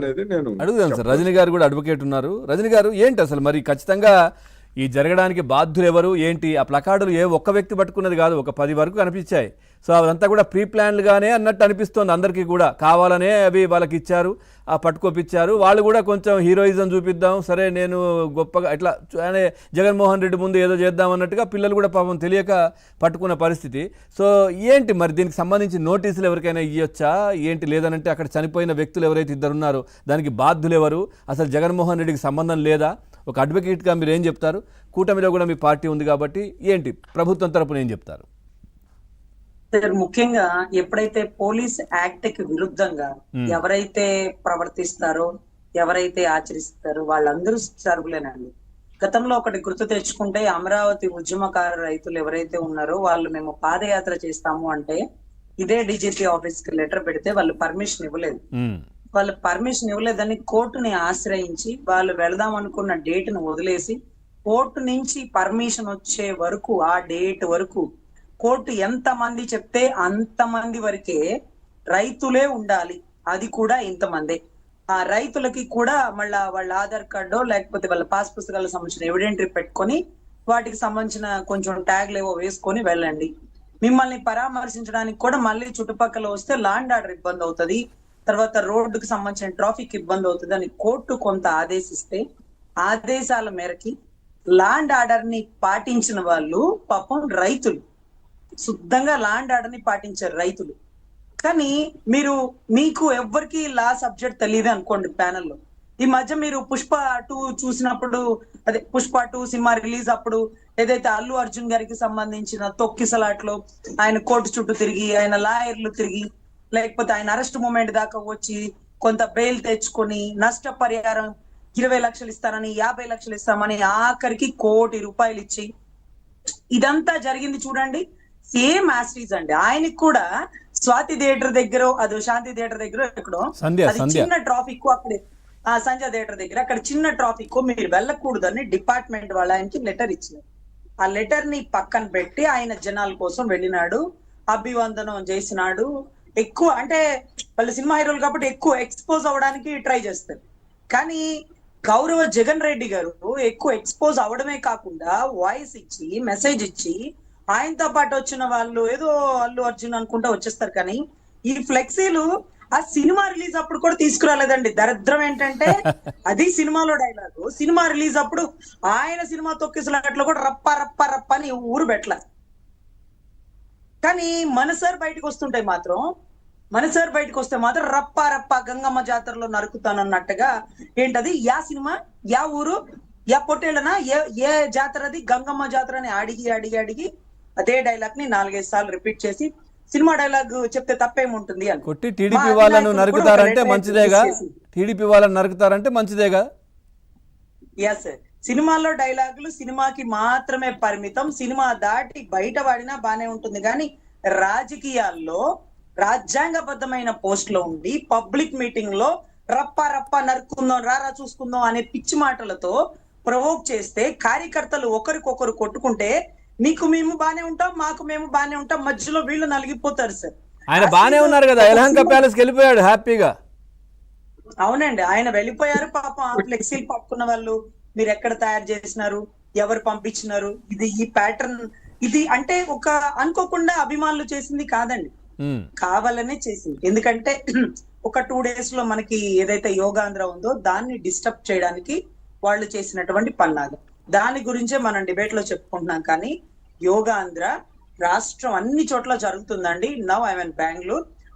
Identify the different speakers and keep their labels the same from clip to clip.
Speaker 1: అనేది నేను
Speaker 2: అడుగుదాం సార్. రజనీ గారు కూడా అడ్వకేట్ ఉన్నారు. రజనీ గారు, ఏంటి అసలు మరి ఖచ్చితంగా ఈ జరగడానికి బాధ్యులు ఎవరు ఏంటి? ఆ ప్లకార్డులు ఏ ఒక్క వ్యక్తి పట్టుకున్నది కాదు, ఒక 10 వరకు కనిపించాయి. సో అదంతా కూడా ప్రీ ప్లాన్లుగానే అన్నట్టు అనిపిస్తోంది అందరికీ కూడా. కావాలనే అవి వాళ్ళకి ఇచ్చారు, ఆ పట్టుకొప్పించారు. వాళ్ళు కూడా కొంచెం హీరోయిజం చూపిద్దాం, సరే నేను గొప్పగా ఇట్లా అనే జగన్మోహన్ రెడ్డి ముందు ఏదో చేద్దాం అన్నట్టుగా పిల్లలు కూడా పాపం తెలియక పట్టుకున్న పరిస్థితి. సో ఏంటి మరి దీనికి సంబంధించి నోటీసులు ఎవరికైనా ఇవ్వచ్చా ఏంటి? లేదనంటే అక్కడ చనిపోయిన వ్యక్తులు ఎవరైతే ఇద్దరు ఉన్నారో దానికి బాధ్యులు ఎవరు? అసలు జగన్మోహన్ రెడ్డికి సంబంధం లేదా? ఒక అడ్వకేట్గా మీరు ఏం చెప్తారు? కూటమిలో కూడా మీ పార్టీ ఉంది కాబట్టి ఏంటి ప్రభుత్వం తరపున ఏం చెప్తారు?
Speaker 3: ముఖ్యంగా ఎప్పుడైతే పోలీస్ యాక్ట్ కి విరుద్ధంగా ఎవరైతే ప్రవర్తిస్తారో, ఎవరైతే ఆచరిస్తారో వాళ్ళందరూ సరుకులేనండి. గతంలో ఒకటి గుర్తు తెచ్చుకుంటే, అమరావతి ఉద్యమకార రైతులు ఎవరైతే ఉన్నారో వాళ్ళు మేము పాదయాత్ర చేస్తాము అంటే ఇదే డీజీపీ ఆఫీస్ కి లెటర్ పెడితే వాళ్ళు పర్మిషన్ ఇవ్వలేదు. వాళ్ళు పర్మిషన్ ఇవ్వలేదని కోర్టుని ఆశ్రయించి వాళ్ళు వెళదాం అనుకున్న డేట్ ను వదిలేసి కోర్టు నుంచి పర్మిషన్ వచ్చే వరకు, ఆ డేట్ వరకు కోర్టు ఎంత మంది చెప్తే అంతమంది వరకే రైతులే ఉండాలి, అది కూడా ఇంతమందే. ఆ రైతులకి కూడా మళ్ళా వాళ్ళ ఆధార్ కార్డో లేకపోతే వాళ్ళ పాస్ పుస్తకాలకు సంబంధించిన ఎవిడెంటరీ పెట్టుకొని వాటికి సంబంధించిన కొంచెం ట్యాగ్లు ఏవో వేసుకొని వెళ్ళండి. మిమ్మల్ని పరామర్శించడానికి కూడా మళ్ళీ చుట్టుపక్కల వస్తే ల్యాండ్ ఆర్డర్ ఇబ్బంది అవుతుంది, తర్వాత రోడ్డుకు సంబంధించిన ట్రాఫిక్ ఇబ్బంది అవుతుంది అని కోర్టు కొంత ఆదేశిస్తే, ఆదేశాల మేరకి ల్యాండ్ ఆర్డర్ ని పాటించిన వాళ్ళు పాపం రైతులు, శుద్ధంగా ల్యాండ్ ఆర్డర్ ని పాటించారు రైతులు. కానీ మీకు ఎవ్వరికి లా సబ్జెక్ట్ తెలియదు అనుకోండి ప్యానెల్లో. ఈ మధ్య మీరు పుష్ప 2 చూసినప్పుడు, అదే పుష్ప 2 సినిమా రిలీజ్ అప్పుడు ఏదైతే అల్లు అర్జున్ గారికి సంబంధించిన తొక్కిసలాట్లో ఆయన కోర్టు చుట్టూ తిరిగి, ఆయన లాయర్లు తిరిగి, లేకపోతే ఆయన అరెస్ట్ మూమెంట్ దాకా వచ్చి కొంత బెయిల్ తెచ్చుకొని నష్టపరిహారం 20 లక్షలు ఇస్తానని 50 లక్షలు ఇస్తామని ఆఖరికి ₹1 కోటి ఇచ్చి ఇదంతా జరిగింది చూడండి. సేమ్ యాస్టీజ్ అండి. ఆయనకి కూడా స్వాతి థియేటర్ దగ్గర, అదో శాంతి థియేటర్ దగ్గర ఎక్కడో చిన్న ట్రాఫిక్, అక్కడే సంజయ్ థియేటర్ దగ్గర అక్కడ చిన్న ట్రాఫిక్, మీరు వెళ్ళకూడదని డిపార్ట్మెంట్ వాళ్ళ ఆయనకి లెటర్ ఇచ్చినారు. ఆ లెటర్ ని పక్కన పెట్టి ఆయన జనాల కోసం వెళ్ళినాడు, అభివందనం చేసినాడు. ఎక్కువ అంటే వాళ్ళు సినిమా హీరోలు కాబట్టి ఎక్కువ ఎక్స్పోజ్ అవ్వడానికి ట్రై చేస్తారు. కానీ గౌరవ జగన్ రెడ్డి గారు ఎక్కువ ఎక్స్పోజ్ అవడమే కాకుండా వాయిస్ ఇచ్చి, మెసేజ్ ఇచ్చి, ఆయనతో పాటు వచ్చిన వాళ్ళు ఏదో అల్లు అర్జున్ అనుకుంటా వచ్చేస్తారు. కానీ ఈ ఫ్లెక్సీలు ఆ సినిమా రిలీజ్ అప్పుడు కూడా తీసుకురాలేదండి. దరిద్రం ఏంటంటే అది సినిమాలో డైలాగు, సినిమా రిలీజ్ అప్పుడు ఆయన సినిమా తొక్కిసలాట్లో కూడా రప్ప రప్ప రప్ప అని ఊరు పెట్టలే. కానీ మనసారి బయటకు వస్తుంటాయి మాత్రం, మనసారి బయటకు వస్తే మాత్రం రప్ప రప్ప గంగమ్మ జాతరలో నరుకుతానన్నట్టుగా. ఏంటది? యా సినిమా, యా ఊరు, యా పొట్టేళ్ళనా, ఏ జాతర అది, గంగమ్మ జాతర అని అడిగి అడిగి అడిగి అదే డైలాగ్ ని 4-5 సార్లు రిపీట్ చేసి, సినిమా డైలాగ్ చెప్తే తప్పేముంటుంది అని
Speaker 2: కొట్టి టీడీపీ వాళ్ళను నరుకుతారంటే మంచిదేగా, టీడీపీ వాళ్ళని నరుకుతారంటే మంచిదేగా.
Speaker 3: ఎస్, సినిమాల్లో డైలాగులు సినిమాకి మాత్రమే పరిమితం, సినిమా దాటి బయట వాడినా బానే ఉంటుంది. కానీ రాజకీయాల్లో రాజ్యాంగబద్ధమైన పోస్ట్ లో ఉండి పబ్లిక్ మీటింగ్ లో రప్ప రప్ప నరుకుందాం, రారా చూసుకుందాం అనే పిచ్చి మాటలతో ప్రవోక్ చేస్తే, కార్యకర్తలు ఒకరికొకరు కొట్టుకుంటే నీకు మేము బానే ఉంటాం, మాకు మేము బానే ఉంటాం, మధ్యలో వీళ్ళు నలిగిపోతారు సార్.
Speaker 2: ఆయన బానే ఉన్నారు కదా, యలహంక ప్యాలెస్కి వెళ్ళిపోయాడు హ్యాపీగా.
Speaker 3: అవునండి, ఆయన వెళ్ళిపోయారు. పాపం ఆ ఫ్లెక్సీలు పట్టుకున్న వాళ్ళు మీరు ఎక్కడ తయారు చేసినారు, ఎవరు పంపించినారు, ఇది ఈ ప్యాటర్న్, ఇది అంటే ఒక అనుకోకుండా అభిమానులు చేసింది కాదండి, కావాలనే చేసింది. ఎందుకంటే ఒక 2 days లో మనకి ఏదైతే యోగాంధ్ర ఉందో దాన్ని డిస్టర్బ్ చేయడానికి వాళ్ళు చేసినటువంటి పన్నాగం. దాని గురించే మనం డిబేట్ లో చెప్పుకుంటున్నాం. కానీ యోగాంధ్ర రాష్ట్రం అన్ని చోట్ల జరుగుతుందండి. నౌ ఐ మీన్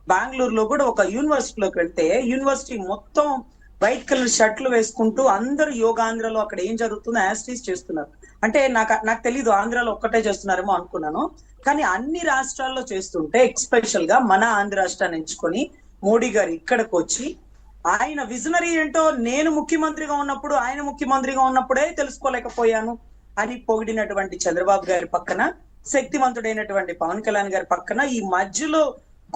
Speaker 3: బెంగళూరులో కూడా ఒక యూనివర్సిటీలోకి వెళ్తే యూనివర్సిటీ మొత్తం వైట్ కలర్ షర్ట్లు వేసుకుంటూ అందరూ యోగాంధ్రలో అక్కడ ఏం జరుగుతుందో యాస్టీస్ చేస్తున్నారు. అంటే నాకు తెలీదు ఆంధ్రాలో ఒక్కటే చేస్తున్నారేమో అనుకున్నాను. కానీ అన్ని రాష్ట్రాల్లో చేస్తుంటే ఎక్స్పెషల్ గా మన ఆంధ్ర రాష్ట్రాన్ని ఎంచుకొని మోడీ గారు ఇక్కడికి వచ్చి ఆయన విజనరీ ఏంటో నేను ముఖ్యమంత్రిగా ఉన్నప్పుడు, ఆయన ముఖ్యమంత్రిగా ఉన్నప్పుడే తెలుసుకోలేకపోయాను అని పొగిడినటువంటి చంద్రబాబు గారి పక్కన, శక్తివంతుడైనటువంటి పవన్ కళ్యాణ్ గారి పక్కన ఈ మధ్యలో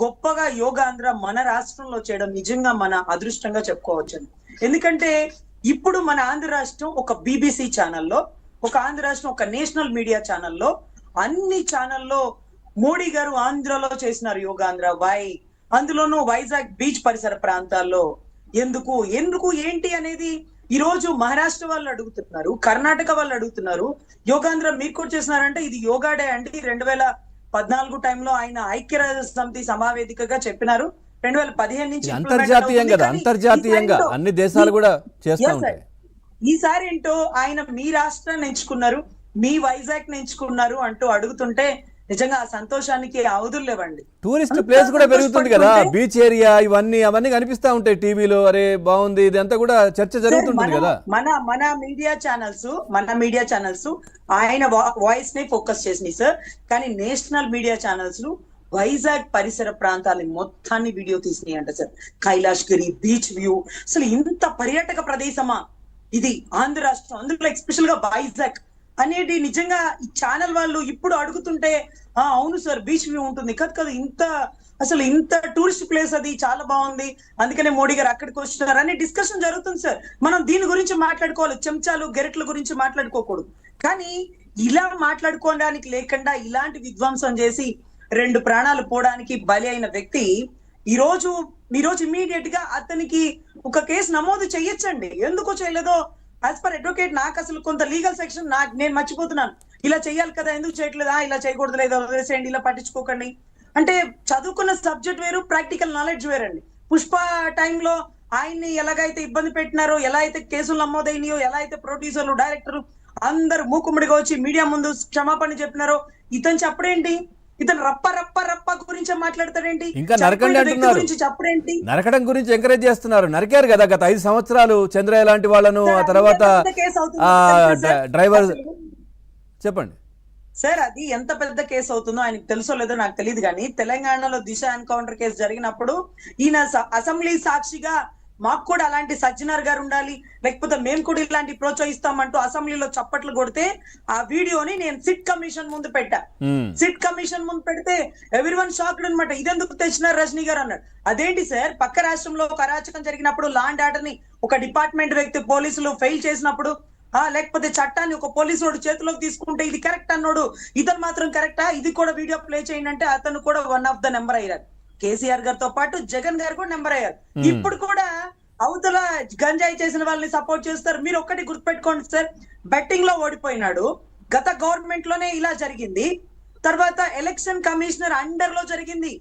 Speaker 3: గొప్పగా యోగాంధ్ర మన రాష్ట్రంలో చేయడం నిజంగా మన అదృష్టంగా చెప్పుకోవచ్చు. ఎందుకంటే ఇప్పుడు మన ఆంధ్ర రాష్ట్రం ఒక బీబీసీ ఛానల్లో, ఒక ఆంధ్ర రాష్ట్రం ఒక నేషనల్ మీడియా ఛానల్లో, అన్ని ఛానల్లో మోడీ గారు ఆంధ్రలో చేసినారు యోగాంధ్ర. అందులోనూ వైజాగ్ బీచ్ పరిసర ప్రాంతాల్లో ఎందుకు ఎందుకు ఏంటి అనేది ఈ రోజు మహారాష్ట్ర వాళ్ళు అడుగుతున్నారు, కర్ణాటక వాళ్ళు అడుగుతున్నారు. యోగాంధ్ర మీరు కూడా చేస్తున్నారంటే ఇది యోగా డే అండి. 2014 టైంలో ఆయన ఐక్యరాజ్య సమితి సమావేదికగా చెప్పినారు. 2015 నుంచి
Speaker 2: అంతర్జాతీయం కదా, అంతర్జాతీయంగా అన్ని దేశాలు కూడా చేస్తూ ఉంటాయి.
Speaker 3: ఈసారి ఏంటో ఆయన మీ రాష్ట్రాన్ని ఎంచుకున్నారు, మీ వైజాగ్ ఎంచుకున్నారు అంటూ అడుగుతుంటే నిజంగా ఆ సంతోషానికి అవధులు లేవండి.
Speaker 2: టూరిస్ట్ ప్లేస్ కూడా పెరుగుతుంది కదా, బీచ్ ఏరియా అవన్నీ కనిపిస్తా ఉంటాయి టీవీలో. అరే బాగుంది, ఇది అంతా కూడా చర్చ జరుగుతుంటుంది కదా.
Speaker 3: మన మీడియా ఛానల్స్ ఆయన వాయిస్ ని ఫోకస్ చేసినాయి సార్. కానీ నేషనల్ మీడియా ఛానల్స్ వైజాగ్ పరిసర ప్రాంతాన్ని మొత్తాన్ని వీడియో తీసినాయి అంట సార్. కైలాష్ గిరి, బీచ్ వ్యూ, అసలు ఇంత పర్యాటక ప్రదేశమా ఇది ఆంధ్ర రాష్ట్రం, అందులో ఎస్పెషల్ గా వైజాగ్ అనేది. నిజంగా ఈ ఛానల్ వాళ్ళు ఇప్పుడు అడుగుతుంటే అవును సార్ బీచ్ వ్యూ ఉంటుంది కదా, ఇంత టూరిస్ట్ ప్లేస్ అది చాలా బాగుంది, అందుకనే మోడీ గారు అక్కడికి వస్తున్నారు అనే డిస్కషన్ జరుగుతుంది సార్. మనం దీని గురించి మాట్లాడుకోవాలి, చెంచాలు గెరెట్ల గురించి మాట్లాడుకోకూడదు. కానీ ఇలా మాట్లాడుకోవడానికి లేకుండా ఇలాంటి విధ్వంసం చేసి 2 ప్రాణాలు పోవడానికి బలి అయిన వ్యక్తి ఈ రోజు ఇమీడియట్ గా అతనికి ఒక కేసు నమోదు చేయొచ్చండి. ఎందుకు చేయలేదో యాజ్ పర్ అడ్వకేట్ నాకు అసలు కొంత లీగల్ సెక్షన్ నేను మర్చిపోతున్నాను. ఇలా చేయాలి కదా, ఎందుకు చేయట్లేదా, ఇలా చేయకూడదు లేదా వదిలేసేయండి, ఇలా పట్టించుకోకండి అంటే. చదువుకున్న సబ్జెక్ట్ వేరు, ప్రాక్టికల్ నాలెడ్జ్ వేరండి. పుష్ప టైంలో ఆయన్ని ఎలాగైతే ఇబ్బంది పెట్టినారో, ఎలా అయితే కేసులు నమోదైనాయో, ఎలా అయితే ప్రొడ్యూసర్లు, డైరెక్టర్లు అందరు మూకుమ్మడిగా వచ్చి మీడియా ముందు క్షమాపణ చెప్పినారో, ఇతను చెప్పడేంటి? ఇతను రప్ప గురించి మాట్లాడతాడేంటి?
Speaker 2: ఇంకా నరకండి అంటున్నారు,
Speaker 3: చెప్పడేంటి?
Speaker 2: నరకడం గురించి ఎంకరేజ్ చేస్తున్నారు. నరికారు కదా గత 5 సంవత్సరాలు చంద్రయ్య లాంటి వాళ్ళను. ఆ తర్వాత డ్రైవర్ చెప్పండి
Speaker 3: సార్, అది ఎంత పెద్ద కేసు అవుతుందో ఆయనకు తెలుసో లేదో నాకు తెలియదు. కానీ తెలంగాణలో దిశ ఎన్కౌంటర్ కేసు జరిగినప్పుడు ఈయన అసెంబ్లీ సాక్షిగా మాకు కూడా అలాంటి సజ్జనార్ గారు ఉండాలి, లేకపోతే మేము కూడా ఇలాంటి ప్రోత్సహిస్తామంటూ అసెంబ్లీలో చప్పట్లు కొడితే ఆ వీడియోని నేను సిట్ కమిషన్ ముందు పెట్టా. సిట్ కమిషన్ ముందు పెడితే ఎవ్రీవన్ షాక్డ్ అనమాట. ఇదెందుకు తెచ్చినారు రజనీ గారు అన్నాడు. అదేంటి సార్, పక్క రాష్ట్రంలో ఒక అరాచకం జరిగినప్పుడు లా అండ్ ఆర్డర్ ని ఒక డిపార్ట్మెంట్ వ్యక్తి పోలీసులు ఫెయిల్ చేసినప్పుడు, లేకపోతే చట్టాన్ని ఒక పోలీసు చేతిలోకి తీసుకుంటే ఇది కరెక్ట్ అన్నాడు, ఇతను మాత్రం కరెక్టా, ఇది కూడా వీడియో ప్లే చేయండి అంటే అతను కూడా వన్ ఆఫ్ ద నెంబర్ అయ్యారు. కేసీఆర్ గారితో పాటు జగన్ గారు కూడా నెంబర్ అయ్యారు. ఇప్పుడు కూడా అవతల గంజాయి చేసిన వాళ్ళని సపోర్ట్ చేస్తారు. మీరు ఒక్కటి గుర్తుపెట్టుకోండి సార్, బెట్టింగ్ లో ఓడిపోయినాడు. గత గవర్నమెంట్ లోనే ఇలా జరిగింది. తర్వాత ఎలక్షన్ కమిషనర్ అండర్ లో జరిగింది.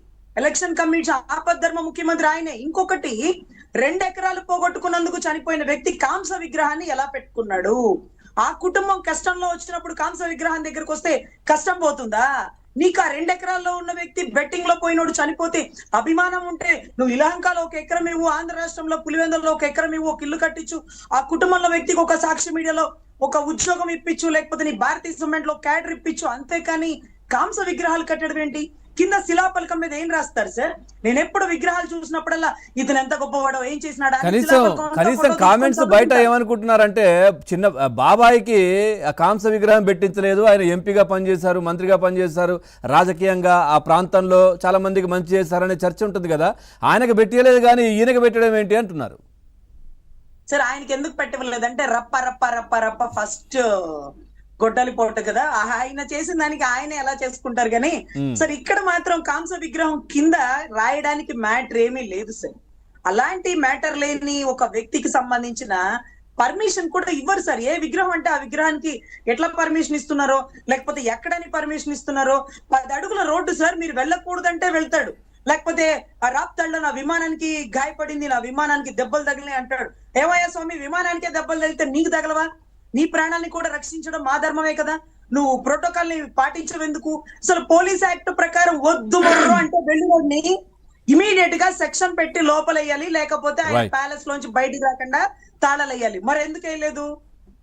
Speaker 3: ఎలక్షన్ కమిషన్ ఆపద్ధర్మ ముఖ్యమంత్రి ఆయనే. ఇంకొకటి 2 ఎకరాలు పోగొట్టుకున్నందుకు చనిపోయిన వ్యక్తి కాంస విగ్రహాన్ని ఎలా పెట్టుకున్నాడు? ఆ కుటుంబం కష్టంలో వచ్చినప్పుడు కాంస విగ్రహం దగ్గరకు వస్తే కష్టం పోతుందా? నీకు ఆ 2 ఎకరాల్లో ఉన్న వ్యక్తి బెట్టింగ్ లో పోయినోడు చనిపోతే అభిమానం ఉంటే నువ్వు ఇలాంకాలో 1 ఎకరం ఇవ్వు, ఆంధ్ర రాష్ట్రంలో పులివెందులలో 1 ఎకరం ఇవ్వు, ఒక ఇల్లు కట్టించు, ఆ కుటుంబంలో వ్యక్తికి ఒక సాక్షి మీడియాలో ఒక ఉద్యోగం ఇప్పించు, లేకపోతే నీ భారతీయ సిమెంట్ లో క్యాడర్ ఇప్పించు. అంతేకాని కాంస విగ్రహాలు కట్టడం ఏంటి? కింద శిలాపలకం మీద ఏం రాస్తారు సార్? నేను ఎప్పుడు విగ్రహాలు చూసినప్పుడల్లా ఇతను ఎంత గొప్పవాడో, ఏం చేసినాడా,
Speaker 2: కనీసం కామెంట్స్ బయట ఏమనుకుంటున్నారంటే, చిన్న బాబాయికి ఆ కాంస విగ్రహం పెట్టించలేదు, ఆయన ఎంపీగా పనిచేశారు, మంత్రిగా పనిచేశారు, రాజకీయంగా ఆ ప్రాంతంలో చాలా మందికి మంచి చేశారనే చర్చ ఉంటుంది కదా, ఆయనకు పెట్టలేదు కానీ ఈయనకు పెట్టడం ఏంటి అంటున్నారు.
Speaker 3: సార్ ఆయనకి ఎందుకు పెట్టలేదంటే రప్ప ఫస్ట్ గొడ్డలి పోట కదా, ఆయన చేసిన దానికి ఆయన ఎలా చేసుకుంటారు. కానీ సార్ ఇక్కడ మాత్రం కాంస విగ్రహం కింద రాయడానికి మ్యాటర్ ఏమీ లేదు సార్. అలాంటి మ్యాటర్ లేని ఒక వ్యక్తికి సంబంధించిన పర్మిషన్ కూడా ఇవ్వరు సార్. ఏ విగ్రహం అంటే ఆ విగ్రహానికి ఎట్లా పర్మిషన్ ఇస్తున్నారో, లేకపోతే ఎక్కడని పర్మిషన్ ఇస్తున్నారో. 10 అడుగుల రోడ్డు సార్, మీరు వెళ్ళకూడదంటే వెళ్తాడు. లేకపోతే ఆ రాప్తాడులో నా విమానానికి గాయపడింది, నా విమానానికి దెబ్బలు తగిలినాయి అంటాడు. ఏమయ్యా స్వామి, విమానానికే దెబ్బలు తగిలితే నీకు తగలవా? నీ ప్రాణాన్ని కూడా రక్షించడం మా ధర్మమే కదా, నువ్వు ప్రోటోకాల్ ని పాటించవెందుకు? అసలు పోలీస్ యాక్ట్ ప్రకారం వద్దు అంటే వెళ్ళినోడిని ఇమీడియట్ గా సెక్షన్ పెట్టి లోపలేయాలి, లేకపోతే ఆయన ప్యాలెస్ లోంచి బయటికి రాకుండా తాళాలేయాలి. మరి ఎందుకు వేయలేదు?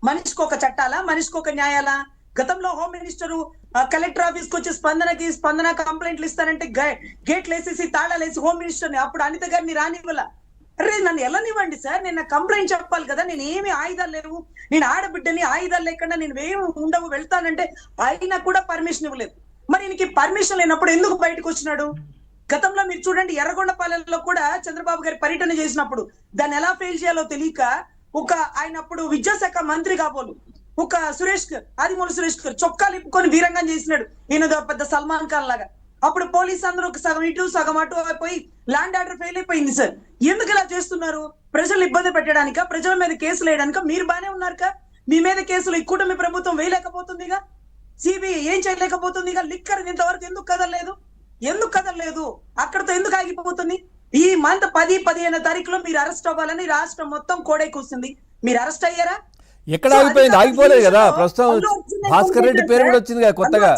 Speaker 3: మనిషికి ఒక చట్టాలా, మనిషికి ఒక న్యాయాలా? గతంలో హోమ్ మినిస్టర్ కలెక్టర్ ఆఫీస్ కి వచ్చి స్పందన కంప్లైంట్లు ఇస్తానంటే గేట్లు వేసేసి తాళాలేసి హోమ్ మినిస్టర్ ని, అప్పుడు అనిత గారిని రానివ్వాల. అరే నన్ను వెళ్ళనివ్వండి సార్, నేను కంప్లైంట్ చెప్పాలి కదా, నేను ఏమి ఆయుధాలు లేవు, నేను ఆడబిడ్డని, ఆయుధాలు లేకుండా నేను ఏమి ఉండవు వెళ్తానంటే ఆయన కూడా పర్మిషన్ ఇవ్వలేదు. మరి ఈయనకి పర్మిషన్ లేనప్పుడు ఎందుకు బయటకు వచ్చినాడు? గతంలో మీరు చూడండి, ఎర్రగొండపాలెంలో కూడా చంద్రబాబు గారి పర్యటన చేసినప్పుడు దాన్ని ఎలా ఫెయిల్ చేయాలో తెలియక ఆయన అప్పుడు విద్యాశాఖ మంత్రి కాబోలు ఒక ఆదిమూల సురేష్ గారు చొక్కాలు ఇప్పుకొని వీరంగం చేసినాడు. ఈయన పెద్ద సల్మాన్ ఖాన్ లాగా. అప్పుడు పోలీస్ అందరూ ఒక సగం ఇటు సగం అటు అయిపోయి ల్యాండ్ ఆర్డర్ ఫెయిల్ అయిపోయింది సార్. ఎందుకు ఇలా చేస్తున్నారు? ప్రజలు ఇబ్బంది పెట్టడానిక, ప్రజల మీద కేసులు వేయడానిక? మీరు బానే ఉన్నారుగా, మీ మీద కేసులు ఈ కూటమి ప్రభుత్వం వేయలేకపోతుందిగా, సిబిఐ ఏం చేయలేకపోతుందిగా. లిక్కర్ ఇంతవరకు ఎందుకు కదలలేదు? ఎందుకు కదలలేదు? అక్కడతో ఎందుకు ఆగిపోతుంది? ఈ మంత్ 10-15 తారీఖులో మీరు అరెస్ట్ అవ్వాలని రాష్ట్రం మొత్తం కోడై కూస్తుంది. మీరు అరెస్ట్ అయ్యారా?
Speaker 2: ఎక్కడ ఆగిపోయింది? ఆగిపోలేదు కదా. ప్రస్తుతం భాస్కర్ రెడ్డి పేరు కూడా వచ్చింది కదా కొత్తగా.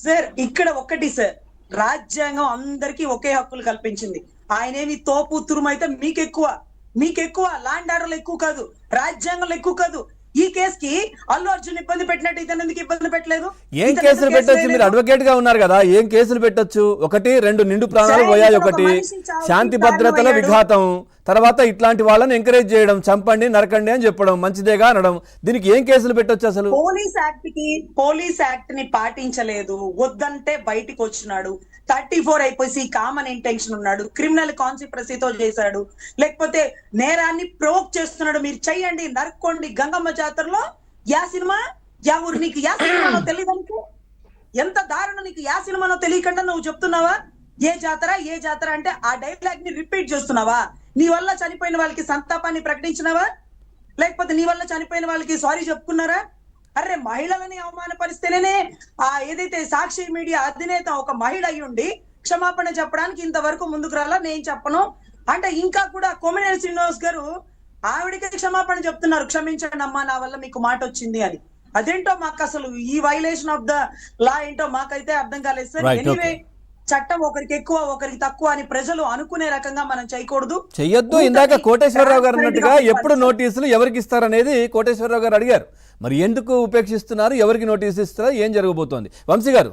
Speaker 3: సార్ ఇక్కడ ఒక్కటి సార్, రాజ్యాంగం అందరికీ ఒకే హక్కులు కల్పించింది. ఆయనేమి తోపు తురుము అయితే మీకెక్కువ ల్యాండ్ ఆర్డర్లు ఎక్కువ కాదు, రాజ్యాంగంలో ఎక్కువ కాదు. ఈ కేసుకి అల్లు అర్జున్ ఇబ్బంది పెట్టినట్టు ఇతను ఎందుకు ఇబ్బంది పెట్టలేదు?
Speaker 2: ఏం కేసులు పెట్టొచ్చు? మీరు అడ్వకేట్ గా ఉన్నారు కదా, ఏం కేసులు పెట్టొచ్చు? 1-2 నిండు ప్రాణాలు పోయాయి, ఒకటి శాంతి భద్రతల విఘాతం, తర్వాత ఇట్లాంటి వాళ్ళని ఎంకరేజ్ చేయడం, చంపండి నరకండి అని చెప్పడం, మంచిదేగా అనడం, దీనికి ఏం కేసులు పెట్టొచ్చు అసలు?
Speaker 3: పోలీస్ యాక్ట్ ని పాటించలేదు, వద్దంటే బయటికి వచ్చినాడు, 34 అయిపోయి కామన్ ఇంటెన్షన్ ఉన్నాడు, క్రిమినల్ కాన్సిక్వెన్సీతో చేశాడు, లేకపోతే నేరాన్ని ప్రోక్ చేస్తున్నాడు. మీరు చెయ్యండి, నరుక్కోండి. గంగమ్మ జాతరలో యా సినిమా యా ఊరు, నీకు యా సినిమానో తెలియదు. ఎంత దారుణం, నీకు యా సినిమానో తెలియకుండా నువ్వు చెప్తున్నావా ఏ జాతర అంటే ఆ డైలాగ్ ని రిపీట్ చేస్తున్నావా? నీ వల్ల చనిపోయిన వాళ్ళకి సంతాపాన్ని ప్రకటించినావా? లేకపోతే నీ వల్ల చనిపోయిన వాళ్ళకి సారీ చెప్పుకున్నారా? అరే మహిళలని అవమానపరిస్తేనే ఏదైతే సాక్షి మీడియా అధినేత ఒక మహిళ అయ్యుండి క్షమాపణ చెప్పడానికి ఇంతవరకు ముందుకు రాలా, నేను చెప్పను అంటే ఇంకా కూడా కొమ్మినేని శ్రీనివాస్ గారు ఆవిడికి క్షమాపణ చెప్తున్నారు, క్షమించండి అమ్మా నా వల్ల మీకు మాట వచ్చింది అని. అదేంటో మాకు అసలు ఈ వైలేషన్ ఆఫ్ ద లా ఏంటో మాకైతే అర్థం కాలేదు సార్. ఎనీవే, చట్టం ఒకరికి ఎక్కువ ఒకరికి తక్కువ అని ప్రజలు అనుకునే రకంగా మనం చేయకూడదు,
Speaker 2: చెయ్యొద్దు. ఇందాక కోటేశ్వరరావు గారు అన్నట్టుగా ఎప్పుడు నోటీసులు ఎవరికి ఇస్తారనేది కోటేశ్వరరావు గారు అడిగారు. మరి ఎందుకు ఉపేక్షిస్తున్నారు? ఎవరికి నోటీసు ఇస్తారో ఏం జరగబోతోంది? వంశీ గారు.